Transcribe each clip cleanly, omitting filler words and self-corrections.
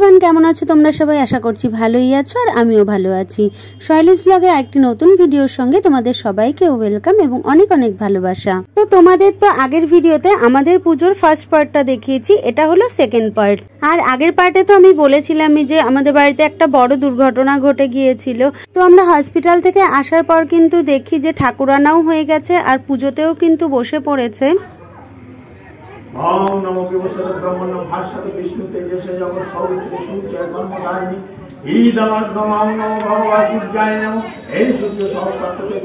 Everyone, কেমন আছো তোমরা সবাই? আশা করছি ভালোই আছো আর আমিও ভালো আছি। শৈলিস ব্লগে একটি নতুন ভিডিওর সঙ্গে তোমাদের সবাইকে ওয়েলকাম এবং অনেক অনেক ভালোবাসা। তো তোমাদের তো আগের ভিডিওতে আমাদের পুজোর ফার্স্ট পার্টটা দেখিয়েছি, এটা হলো সেকেন্ড পার্ট। আর আগের পার্টে তো আমি বলেছিলামই যে আমাদের বাড়িতে একটা বড় দুর্ঘটনা ঘটে গিয়েছিল। তো আমরা হসপিটাল থেকে আসার পর কিন্তু দেখি যে ঠাকুরানাও হয়ে গেছে আর পুজোতেও কিন্তু বসে পড়েছে। ओम नमो विवस्वत ब्रह्मण्य भास्वत विष्णु तेजसे जगत सौवित्री सूर्य कर्मधारिणी ईदमर्घम ओम नमो भगवान सूर्याय नमो हे सूर्य सहस्रते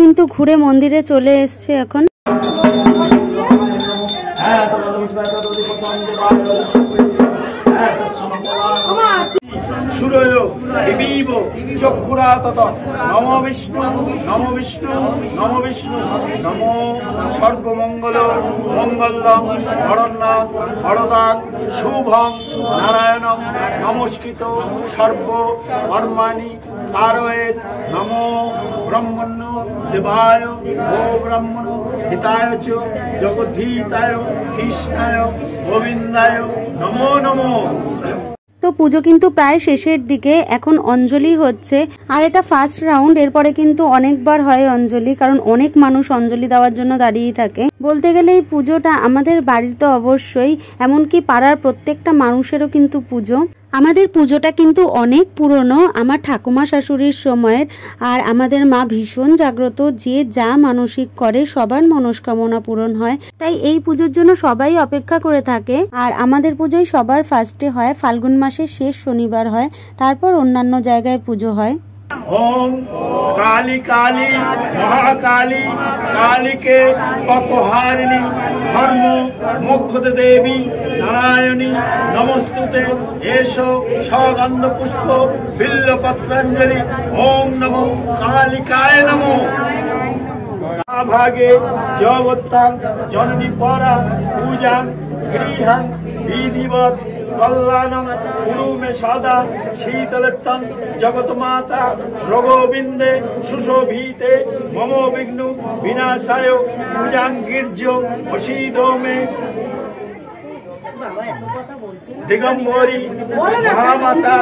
কিন্তু ঘুরে মন্দিরে চলে এসছে এখন। সুরয় বিবিব চক্ষুরা তত নম বিষ্ণু নম বিষ্ণু নম বিষ্ণু নম সর্বমঙ্গল মঙ্গলম হরণ্যাথ হরদান শুভং নারায়ণম নমস্কৃত সর্ব কর্মাণি কারয়েত নমো ব্রহ্মণ্য দেবায় ও ব্রাহ্মণ হিতায় চ জগদ্ধিতায় কৃষ্ণায় গোবিন্দায় নমো নমো। তো পুজো কিন্তু প্রায় শেষের দিকে, এখন অঞ্জলি হচ্ছে আর এটা ফার্স্ট রাউন্ড। এরপরে কিন্তু অনেকবার হয় অঞ্জলি, কারণ অনেক মানুষ অঞ্জলি দেওয়ার জন্য দাঁড়িয়ে থাকে। বলতে গেলে এই পুজোটা আমাদের বাড়ির তো অবশ্যই, এমনকি পাড়ার প্রত্যেকটা মানুষেরও কিন্তু পুজো। আমাদের পুজোটা কিন্তু অনেক পুরনো, আমার ঠাকুমা শাশুড়ির সময়ের। আর আমাদের মা ভীষণ জাগ্রত, যে যা মানসিক করে সবার মনস্কামনা পূরণ হয়। তাই এই পুজোর জন্য সবাই অপেক্ষা করে থাকে। আর আমাদের পুজোই সবার ফার্স্টে হয়, ফাল্গুন মাসের শেষ শনিবার হয়, তারপর অন্যান্য জায়গায় পুজো হয়। ओम काली काली महाकाली कालिके अपहारिणी धर्म मोक्षद देवी नारायणी नमस्तुते एषो सगंध पुष्प बिल्लपत्रांजलि ओम नमो कालिकाय नमो। भागे जगत्तां जननी परा पूजां गृहां विधिवत् कल्याणं कुरु मे सदा शीतलत्तं जगन्माता रघोविन्दे सुशोभिते मम विघ्न विनाशाय पूजां गिर्जो वशीदो मे दिगंबरी महामाता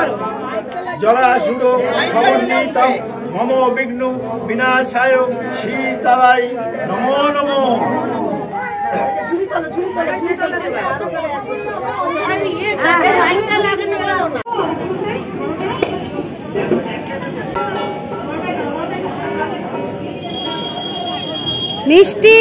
जलासुर समन्वितं मम विघ्न विनाशाय शीतलाय नमो नमो। মিষ্টি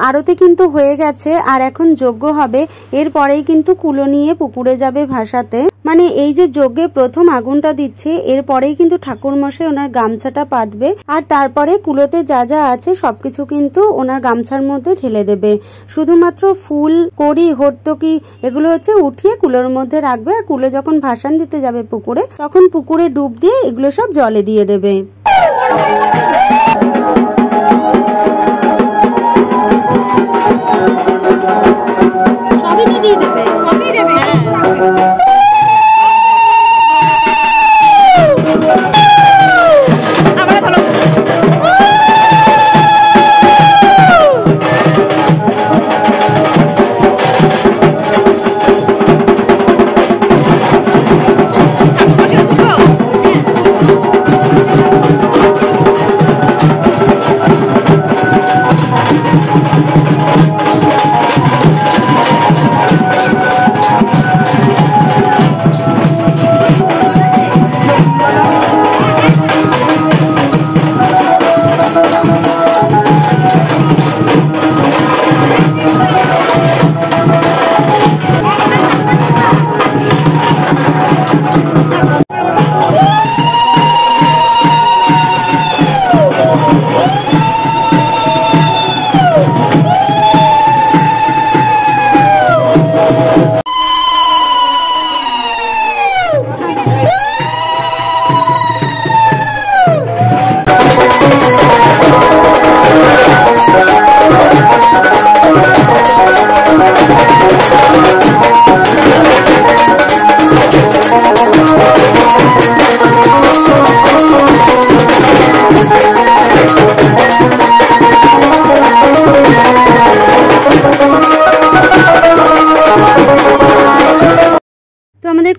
আরতি কিন্তু হয়ে গেছে আর এখন যজ্ঞ হবে। এরপরেই কিন্তু কুলো নিয়ে পুকুরে যাবে ভাসাতে। মানে এই যে যজ্ঞে প্রথম আগুনটা দিচ্ছে, এরপরেই কিন্তু ঠাকুরমশাই ওনার গামছাটা পাতবে আর তারপরে কুলোতে যা যা আছে সবকিছু কিন্তু ওনার গামছার মধ্যে ঢেলে দেবে। শুধুমাত্র ফুল, কড়ি, হর্তকি এগুলো হচ্ছে উঠিয়ে কুলোর মধ্যে রাখবে। আর কুলো যখন ভাসান দিতে যাবে পুকুরে, তখন পুকুরে ডুব দিয়ে এগুলো সব জলে দিয়ে দেবে। সবই তো দিয়ে দেবে, সবই দেবে।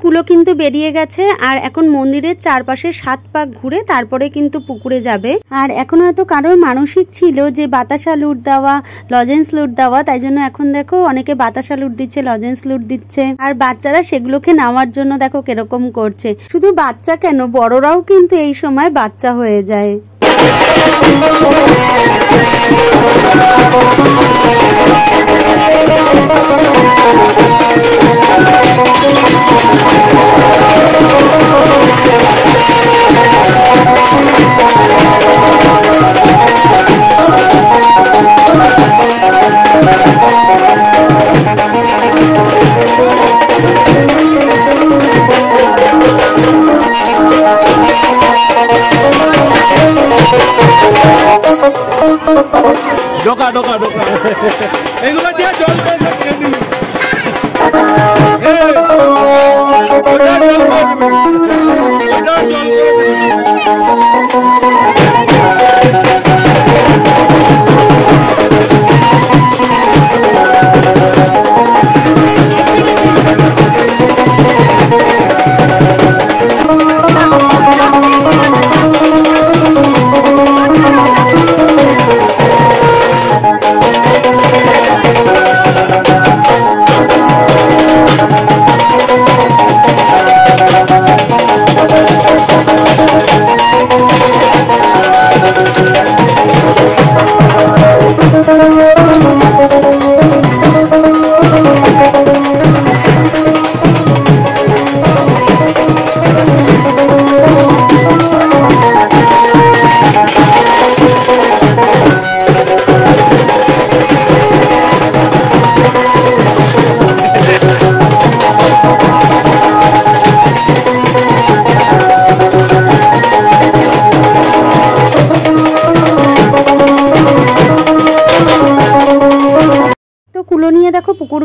কুলো কিন্তু বেরিয়ে গেছে আর এখন মন্দিরের চারপাশে 7 পাক ঘুরে তারপরে কিন্তু পুকুরে যাবে। আর এখন হয়তো কারোর মানসিক ছিল যে বাতাসা লুট দেওয়া, লজেন্স লুট দেওয়া, তাই জন্য এখন দেখো অনেকে বাতাসা লুট দিচ্ছে, লজেন্স লুট দিচ্ছে। আর বাচ্চারা সেগুলোকে নেওয়ার জন্য দেখো কিরকম করছে। শুধু বাচ্চা কেন, বড়রাও কিন্তু এই সময় বাচ্চা হয়ে যায়। ঢোকা ঢোকা ঢোকা এগুলো দিয়ে জল জল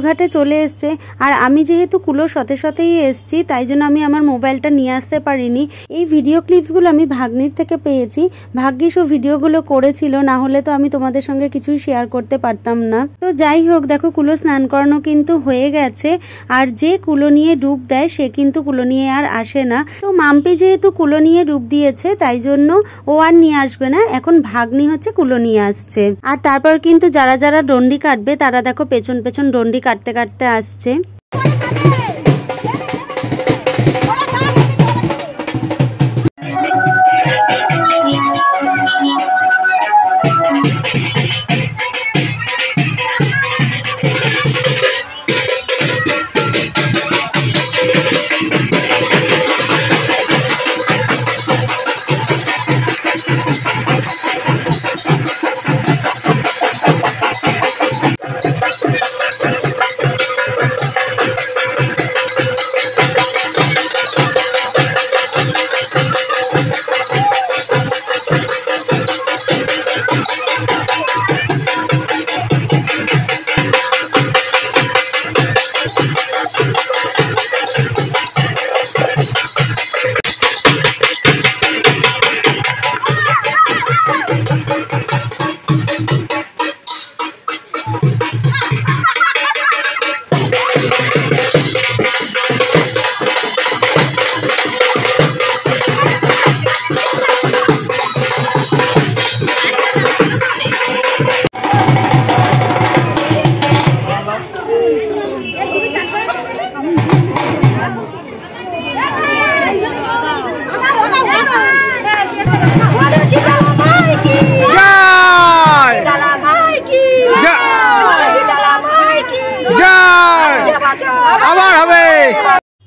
কুলঘাটে চলে এসছে। আর আমি যেহেতু কুলোর সাথে সাথেই এসছি, তাই জন্য আমি আমার মোবাইলটা নিয়ে আসতে পারিনি। এই ভিডিও ক্লিপসগুলো আমি ভাগ্নির থেকে পেয়েছি। ভাগ্যিস ও ভিডিওগুলো করেছিল, না হলে তো আমি তোমাদের সঙ্গে কিছুই শেয়ার করতে পারতাম না। তো যাই হোক, দেখো কুলো স্নান করানো কিন্তু হয়ে গেছে। আর যে কুলো নিয়ে ডুব দেয় সে কিন্তু কুলো নিয়ে আর আসে না। তো মাম্পি যেহেতু কুলো নিয়ে ডুব দিয়েছে, তাই জন্য ও আর নিয়ে আসবে না। এখন ভাগ্নি হচ্ছে কুলো নিয়ে আসছে। আর তারপর কিন্তু যারা যারা ডন্ডি কাটবে তারা দেখো পেছন পেছন ডন্ডি কাটতে কাটতে আসছে।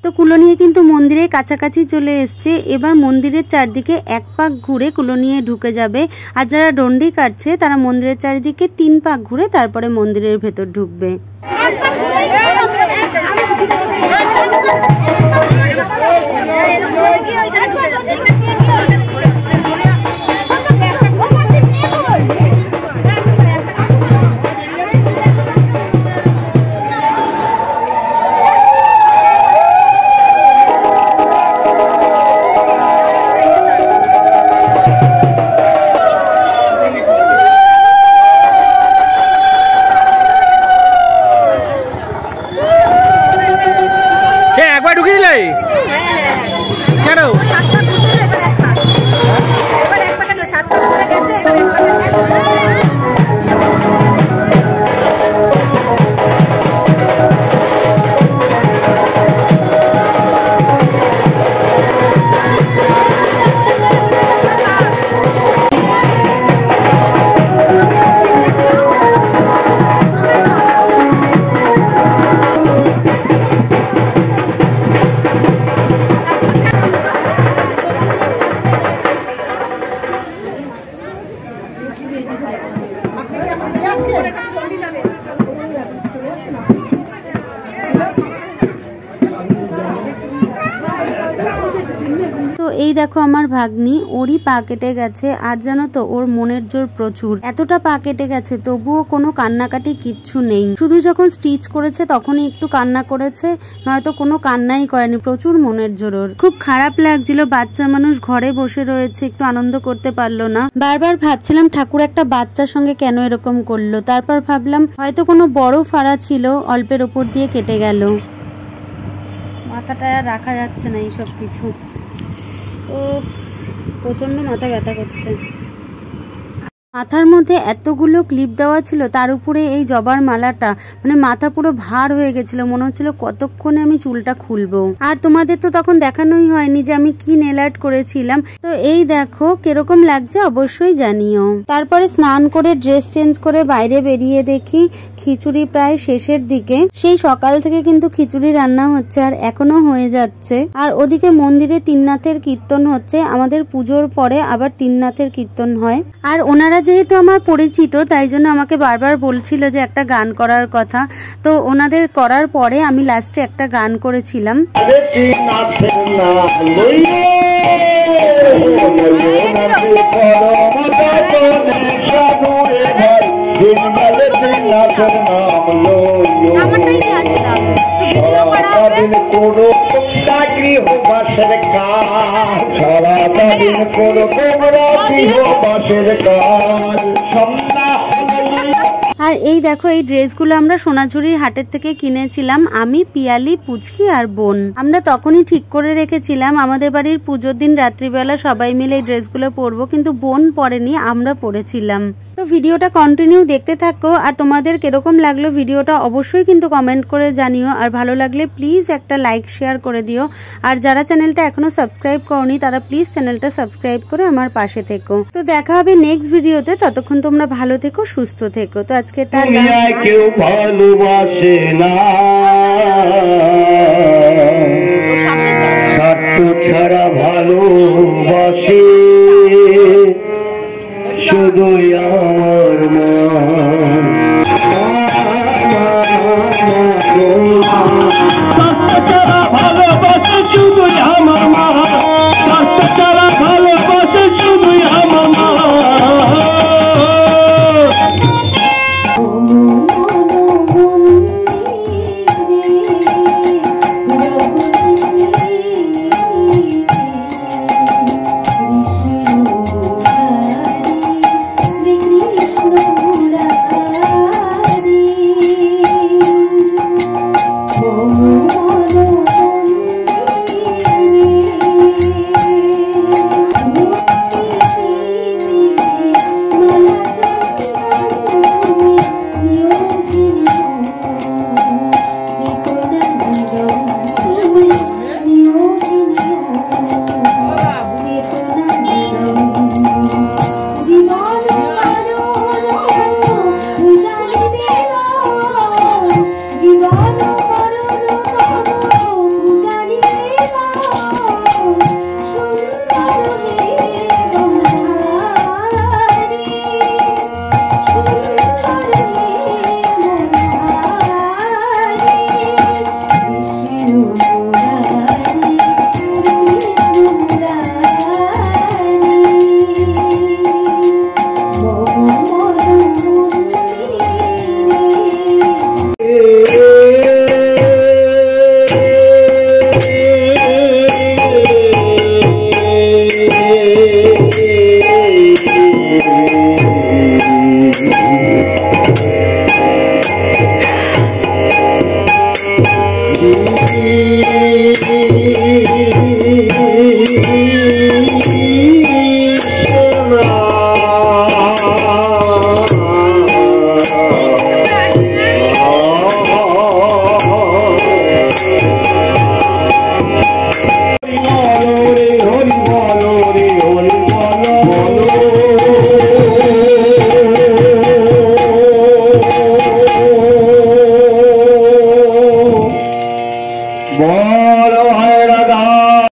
তো কুলো নিয়ে কিন্তু মন্দিরের কাছাকাছি চলে এসছে। এবার মন্দিরের চারদিকে এক পাক ঘুরে কুলো নিয়ে ঢুকে যাবে। আর যারা ডন্ডি কাটছে তারা মন্দিরের চারিদিকে 3 পাক ঘুরে তারপরে মন্দিরের ভেতর ঢুকবে। এই দেখো আমার ভাগ্নি, ওরই পা কেটে গেছে। আর জানো তো ওর মনের জোর প্রচুর, এতটা পা কেটে গেছে তবুও কোনো কান্নাকাটি কিচ্ছু নেই। শুধু যখন স্টিচ করেছে তখনই একটু কান্না করেছে, নয়তো কোনো কান্নাই করেনি। প্রচুর মনের জোর ওর। খুব খারাপ লাগছিল, বাচ্চা মানুষ ঘরে বসে রয়েছে, একটু আনন্দ করতে পারলো না। বারবার ভাবছিলাম ঠাকুর একটা বাচ্চার সঙ্গে কেন এরকম করলো। তারপর ভাবলাম হয়তো কোনো বড় ফাড়া ছিল, অল্পের ওপর দিয়ে কেটে গেল। মাথাটা রাখা যাচ্ছে না এইসব কিছু। ও প্রচন্ড মাথা ব্যথা করছে। মাথার মধ্যে এতগুলো ক্লিপ দেওয়া ছিল, তার উপরে এই জবার মালাটা, মানে মাথা পুরো ভার হয়ে গেছিল। মনে হচ্ছিল কতক্ষণে আমি চুলটা খুলবো। আর তোমাদের তো তখন দেখানোই হয়নি যে আমি কি নেল আর্ট করেছিলাম। তো এই দেখো কিরকম লাগছে অবশ্যই জানিও। তারপরে স্নান করে ড্রেস চেঞ্জ করে বাইরে বেরিয়ে দেখি খিচুড়ি প্রায় শেষের দিকে। সেই সকাল থেকে কিন্তু খিচুড়ি রান্না হচ্ছে আর এখনো হয়ে যাচ্ছে। আর ওদিকে মন্দিরে তিননাথের কীর্তন হচ্ছে। আমাদের পুজোর পরে আবার তিননাথের কীর্তন হয়। আর ওনারা যেহেতু আমার পরিচিত, তাই জন্য আমাকে বারবার বলছিল যে একটা গান করার কথা। তো ওনাদের করার পরে আমি লাস্টে একটা গান করেছিলাম। আমারটাই সারাদিন করো তোমরা গৃহবাসের কাজ। সন্ধ্যা আর এই দেখো এই ড্রেসগুলো আমরা সোনাঝুরির হাটের থেকে কিনেছিলাম, আমি, পিয়ালি, পুচকি আর বোন। আমরা তখনই ঠিক করে রেখেছিলাম আমাদের বাড়ির পুজোর দিন রাত্রিবেলা সবাই মিলে এই ড্রেসগুলো পরবো, কিন্তু বোন পরেনি, আমরা পরেছিলাম। তো ভিডিওটা কন্টিনিউ দেখতে থাকো, আর তোমাদের কিরকম লাগলো ভিডিওটা অবশ্যই কিন্তু কমেন্ট করে জানিও, আর ভালো লাগলে প্লিজ একটা লাইক শেয়ার করে দিও। আর যারা চ্যানেলটা এখনো সাবস্ক্রাইব করনি তারা প্লিজ চ্যানেলটা সাবস্ক্রাইব করে আমার পাশে থেকো। তো দেখা হবে নেক্সট ভিডিওতে, ততক্ষণ তোমরা ভালো থেকো, সুস্থ থেকো। তো আজকে দুনিয়ায় কেউ ভালোবাসে না, স্বার্থ ছাড়া ভালোবাসে শুধুই আমার মন।